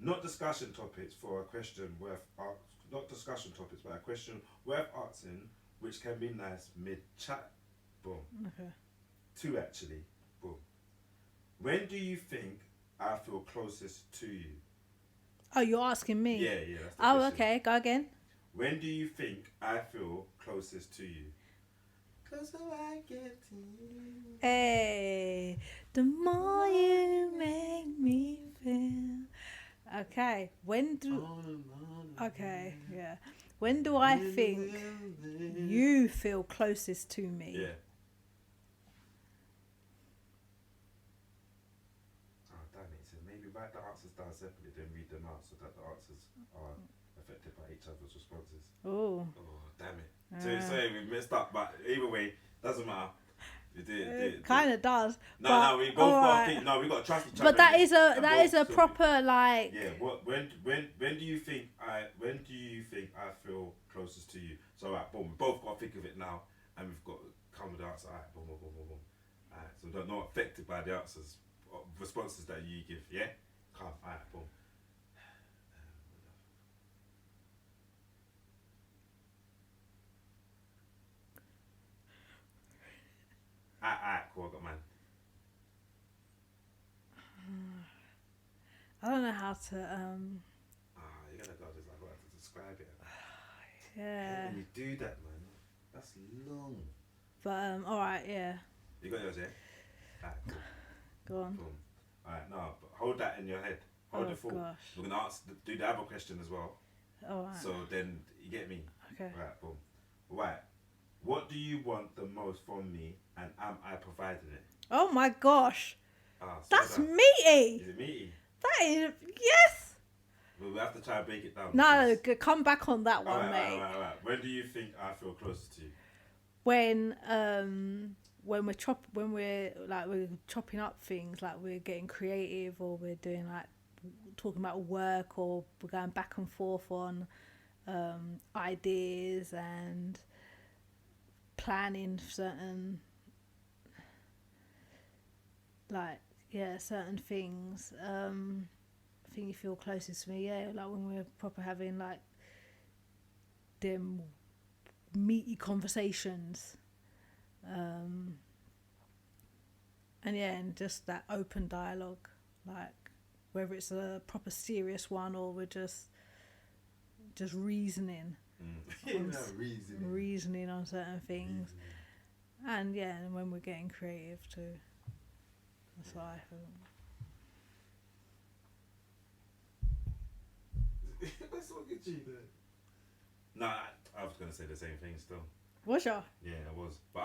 Not discussion topics for a question worth. Not discussion topics, but a question worth asking, which can be nice mid chat. Boom. Okay. Two actually. Boom. When do you think I feel closest to you? Oh, you're asking me? Yeah, that's the question. Okay, go again. When do you think I feel closest to you? Closer I get to you. Hey, the more you make me feel. Okay, Okay, yeah. When do I think you feel closest to me? Yeah. Maybe write the answers down separately, then read them out so that the answers are affected by each other's responses. Oh, damn it. Sorry, we messed up, but either way, doesn't matter. It kind of does. No, we both got to think. No, we got to trust each other. But that is a proper like. Yeah. When do you think I feel closest to you? So right, boom. We both got to think of it now, and we've got to come with the answer. Alright, boom. Alright, so they're not affected by the answers. Responses that you give, yeah? Calm, alright, boom. Alright, cool, I got mine. know how to. You gotta go just like how to describe it. Yeah. When you do that, man, that's long. But all right, yeah. You got yours, yeah? Alright, cool. Go on. Cool. Alright, no, but hold that in your head. Hold the thought. Gosh. We're gonna do the other question as well. All right. So then you get me. Okay. Right, boom. Right. What do you want the most from me, and am I providing it? Oh my gosh. That's that. meaty. Is it meaty? That is, yes. Well, we have to try and break it down. No, come back on that one, mate. All right. When do you think I feel closer to you? When we're chopping up things, like we're getting creative, or we're doing like talking about work, or we're going back and forth on ideas and planning certain certain things. I think you feel closest to me, like when we're proper having like them meaty conversations, and just that open dialogue, like whether it's a proper serious one or we're just reasoning. Reasoning on certain things. And and when we're getting creative too. That's what I feel. Let's look at you then. Nah, I was gonna say the same thing still. Was ya? Yeah, I was. But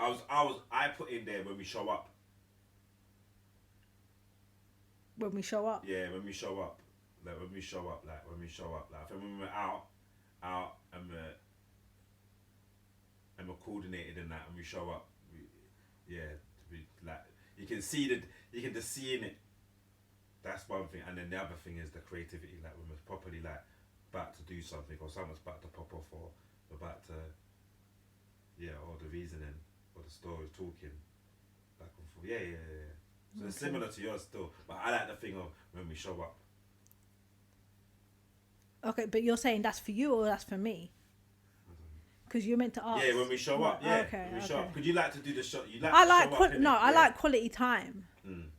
I put in there when we show up. When we show up? Yeah, when we show up. Like when we show up. Like I think when we're out and we're coordinated in that, and we show up, like you can just see in it. That's one thing, and then the other thing is the creativity. Like when we're properly like about to do something, or someone's about to pop off, or we're about to, or the reasoning, or the story, talking back and forth. Yeah. So it's similar to yours still, but I like the thing of when we show up. Okay, but you're saying that's for you or that's for me? Because you're meant to ask. Yeah, when we show up. Yeah, okay, when we show up. Could you like to do the show? You like? I to like show up, I like quality time. Mm.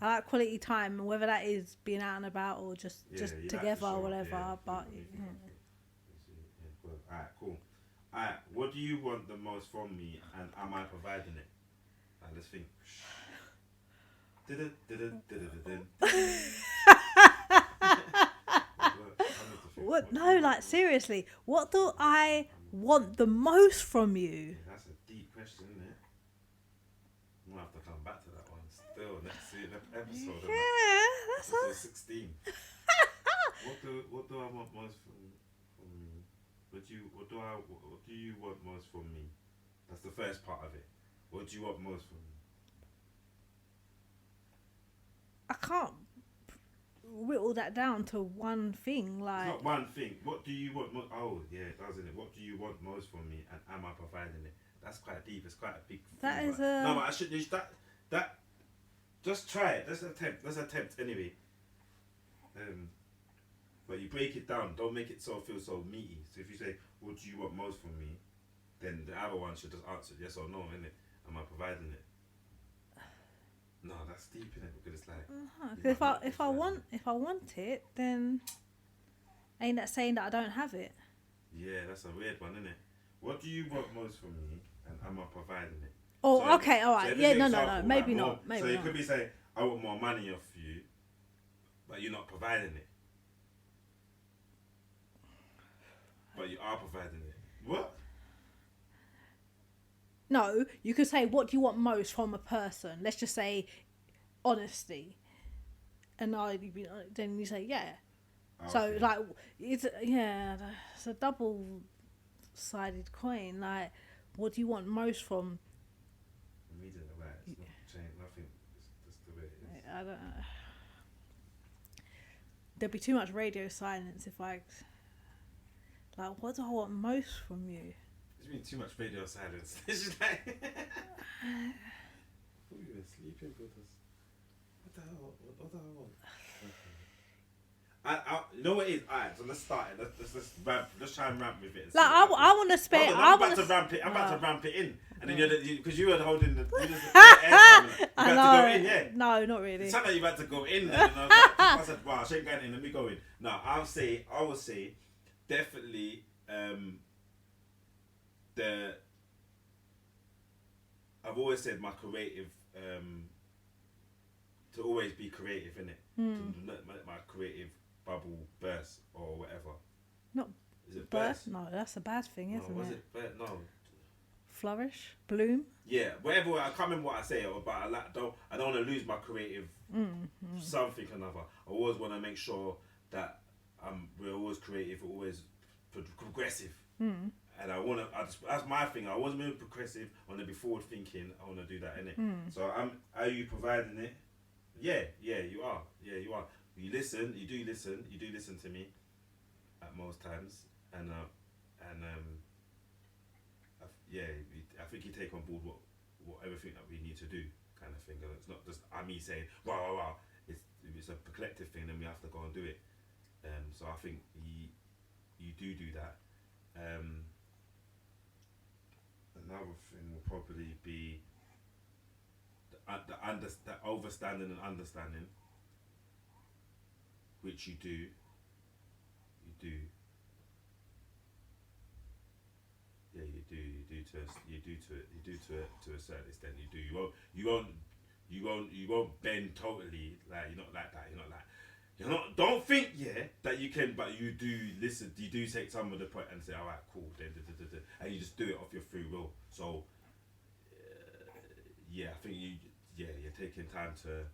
I like quality time, whether that is being out and about or just together or whatever. But Alright, cool. Alright, what do you want the most from me, and am I providing it? Alright, let's think. What? No, like seriously, what do I want the most from you? Yeah, that's a deep question, isn't it? We'll have to come back to that one still next episode. Yeah, that's episode 16. What do I want most from me? What do you want most from me? That's the first part of it. What do you want most from me? I can't whittle that down to one thing. Like, it's not one thing. What do you want most? Oh, yeah, it does, isn't it? What do you want most from me, and am I providing it? That's quite deep. It's quite a big thing. That is No, but I should use that. Just try it. Let's attempt anyway. But you break it down. Don't make it feel so meaty. So if you say, "What do you want most from me?" then the other one should just answer yes or no, innit? Am I providing it? No, that's deep, innit? Because it's like. If I want it, then ain't that saying that I don't have it? Yeah, that's a weird one, isn't it? What do you want most from me, and am I providing it? Oh, so okay, all right. So yeah, no, example, maybe like not. Maybe so not. it could be saying, I want more money off you, but you're not providing it. But you are providing it. What? No, you could say, what do you want most from a person? Let's just say honesty. And then you say, yeah. Okay. So, like, it's a double-sided coin. Like, what do you want most from... Immediately, right. It's not changed. Nothing. It's just the way it is. I don't know. There'd be too much radio silence if I... Like, what do I want most from you? There's been too much radio silence. It's just like... Who are you sleeping, brothers? What the hell? What do I want? You know what it is? Alright, so let's start it. Let's ramp. Let's try and ramp with it. Like I want to spare. I'm about to ramp it. I'm about to ramp it in, and then because you were holding the airtime. You about to go in, yeah. No, not really. It sounded like you about to go in. And I said, "Wow, I shouldn't go in. Let me go in." No, I will say, definitely. I've always said my creative. To always be creative, innit? To let my creative bubble burst or whatever. Not is it burst? No, that's a bad thing, isn't was it? No. Flourish, bloom. Yeah, whatever. I can't remember what I say, but I don't want to lose my creative something or another. I always want to make sure that we're always creative, we're always progressive. And that's my thing. I wasn't really progressive. I want to be forward thinking. I want to do that, innit? So are you providing it? Yeah, you are. Yeah, you are. You listen. You do listen to me at most times, and I think you take on board what everything that we need to do, kind of thing. And it's not just me saying wow. It's a collective thing, and we have to go and do it. So I think you do that. Another thing will probably be the overstanding and understanding, which you do. Yeah, you do to a certain extent. You won't bend totally. Like you're not like that. You're not. Don't think that you can, but you do listen. You do take some of the point and say, all right, cool, and you just do it off your free will. So I think you're taking time to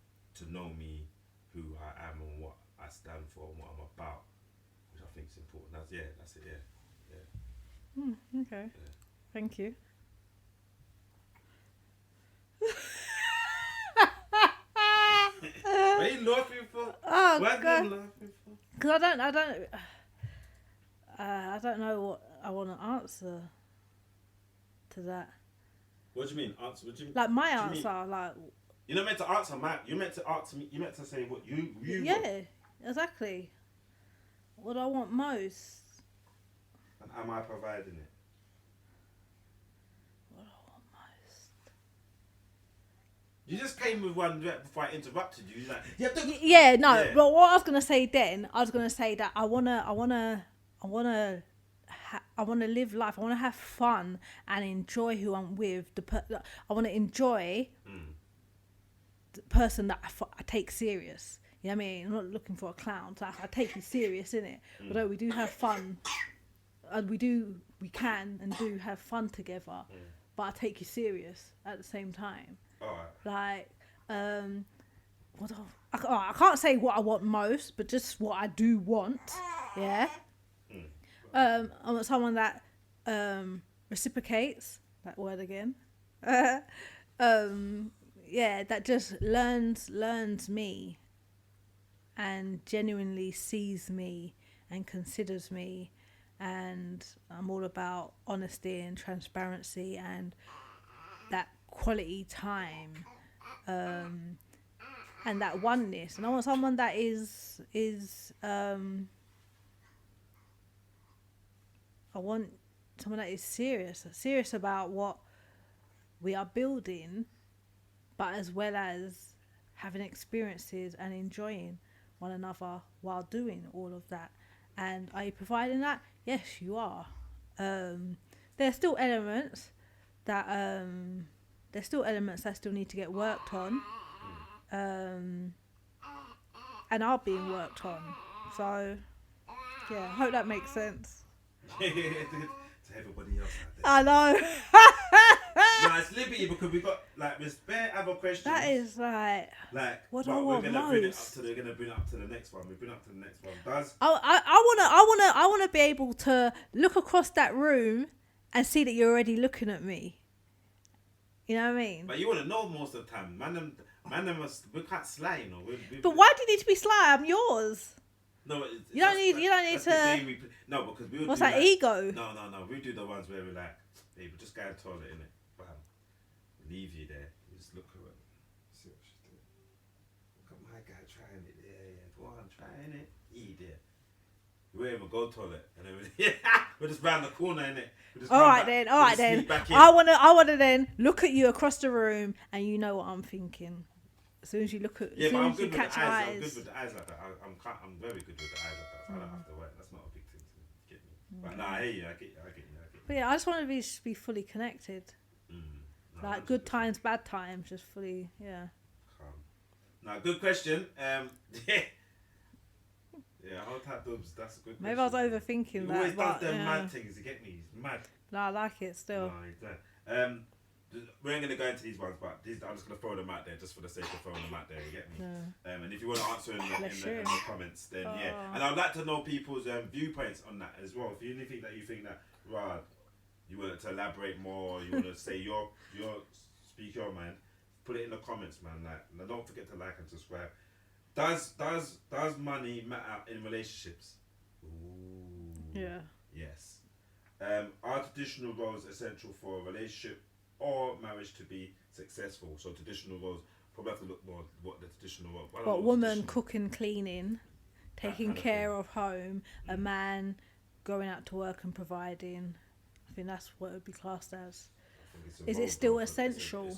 know me, who I am, and what I stand for, and what I'm about, which I think is important. That's it. Yeah. Okay. Yeah. Thank you. What are you laughing for? Oh, what are you laughing for? Because I don't know what I want to answer to that. What do you mean answer? What do you mean? Like my answer, like you're not meant to answer, Matt. You're meant to answer me. You're meant to say what you. Yeah, want. Exactly. What I want most. And am I providing it? What I want most. You just came with one before I interrupted you. Like, But what I was gonna say then, I was gonna say that I wanna live life. I wanna have fun and enjoy who I'm with. I wanna enjoy the person that I take serious. You know what I mean? I'm not looking for a clown. So I take you serious, innit? Although we do have fun, and we can and do have fun together, but I take you serious at the same time. Alright. Like, I can't say what I want most, but just what I do want. Yeah. I want someone that reciprocates. That word again. That just learns me, and genuinely sees me and considers me, and I'm all about honesty and transparency and that quality time, and that oneness. And I want someone that is I want someone that is serious about what we are building, but as well as having experiences and enjoying one another while doing all of that. And are you providing that? Yes, you are. There's still elements that still need to get worked on, and are being worked on. So yeah, I hope that makes sense. To everybody else out there. I know. No, it's liberty because we got there's bare other questions. That is like what I want most. We're gonna bring it up to the next one. We bring it up to the next one. I wanna be able to look across that room and see that you're already looking at me. You know what I mean? But you wanna know most of the time, man. We can't sly, you know. But why do you need to be sly? I'm yours. No, you don't need to. No, because we would. What's that ego? No. We do the ones where we're like, hey, we just go to the toilet, innit? Bam. Leave you there. You just look at see what she's doing. Look at my guy trying it. Yeah. Go on, trying it. Idiot. We won't even go toilet. And then we're just round the corner, innit? All right then. I wanna then look at you across the room, and you know what I'm thinking. As soon as you look at, yeah, as but soon I'm as you good with catch the eyes. I'm eyes. good with the eyes like that. I'm very good with the eyes like that. So I don't have to work. That's not a big thing to get me. But nah, I hear you. I get you. But yeah, I just want to be fully connected. No, Like good 100%. times, bad times, just fully, yeah. Now, good question. Yeah, hold tight, Dubs. That's a good question. Maybe I was overthinking He that. always does but, them yeah. mad things. You get me? He's mad. No, I like it still. No, he's mad. We ain't gonna go into these ones, but I'm just gonna throw them out there just for the sake of throwing them out there. You get me? Yeah. And if you want to answer in the comments, then yeah. Oh. And I'd like to know people's viewpoints on that as well. If you anything that you think that, right, you want to elaborate more, you want to say your speak your mind, put it in the comments, man. Like, and don't forget to like and subscribe. Does money matter in relationships? Ooh. Yeah. Yes. Are traditional roles essential for a relationship or marriage to be successful? So traditional roles, probably have to look more what the traditional role. What woman cooking, cleaning, taking care of home, a man going out to work and providing. I think that's what it would be classed as. Is it still essential?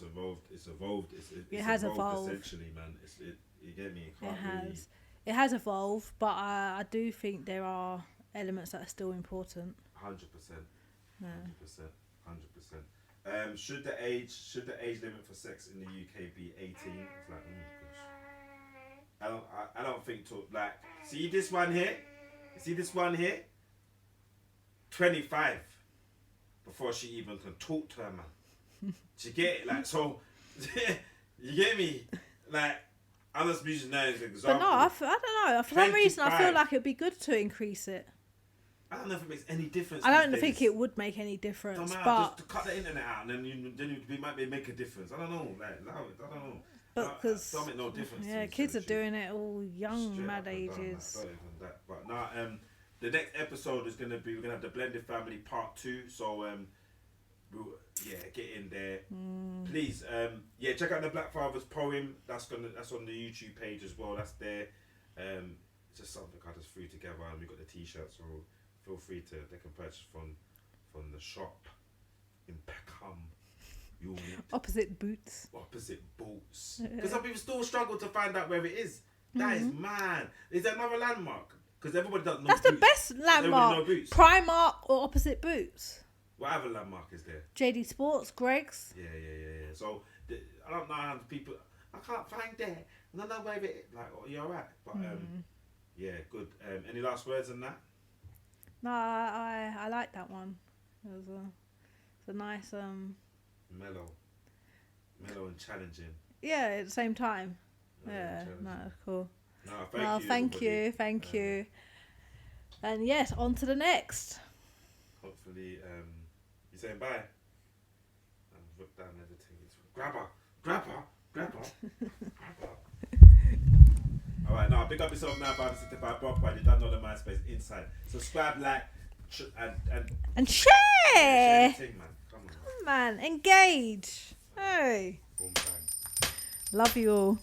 It's evolved. It has evolved. Essentially, man. You get me? It has evolved, but I do think there are elements that are still important. 100%. 100%. Should the age limit for sex in the UK be 18? It's like, gosh. I don't think to like. See this one here? 25 before she even can talk to her man. She get it? Like, so you get me? Like, I'm just using that as an example. But no, I don't know. For some reason, I feel like it'd be good to increase it. I don't know if it makes any difference. I don't think it would make any difference. Don't matter, but just to cut the internet out, and then you might make a difference. I don't know. Like, I don't know. But because don't make no difference. Yeah, kids are doing it all young, mad ages. But now, the next episode is we're gonna have the blended family part 2. So get in there, please. Check out the Black Father's poem. That's on the YouTube page as well. That's there. It's just something I just threw together, and we got the t-shirts. So feel free they can purchase from the shop in Peckham. Opposite Boots. Because some people still struggle to find out where it is. That is mad. Is there another landmark? Because everybody doesn't know. That's the best landmark. Primark or Opposite Boots. What other landmark is there? JD Sports, Greg's. Yeah. So I don't know how people. I can't find there. I don't know where it is. Like, oh, you're right. But yeah, good. Any last words on that? No, I like that one. It's a nice mellow and challenging. Yeah, at the same time. Yeah, no, cool. No, thank you. And yes, on to the next. Hopefully, you saying bye? And whip down everything. Grab her. Alright, now pick up yourself now by the 65 Bob, and you don't know the MySpace inside. Subscribe, like, and share. Thing, man. Come on, man. Engage. Hey. Boom, bang. Love you all.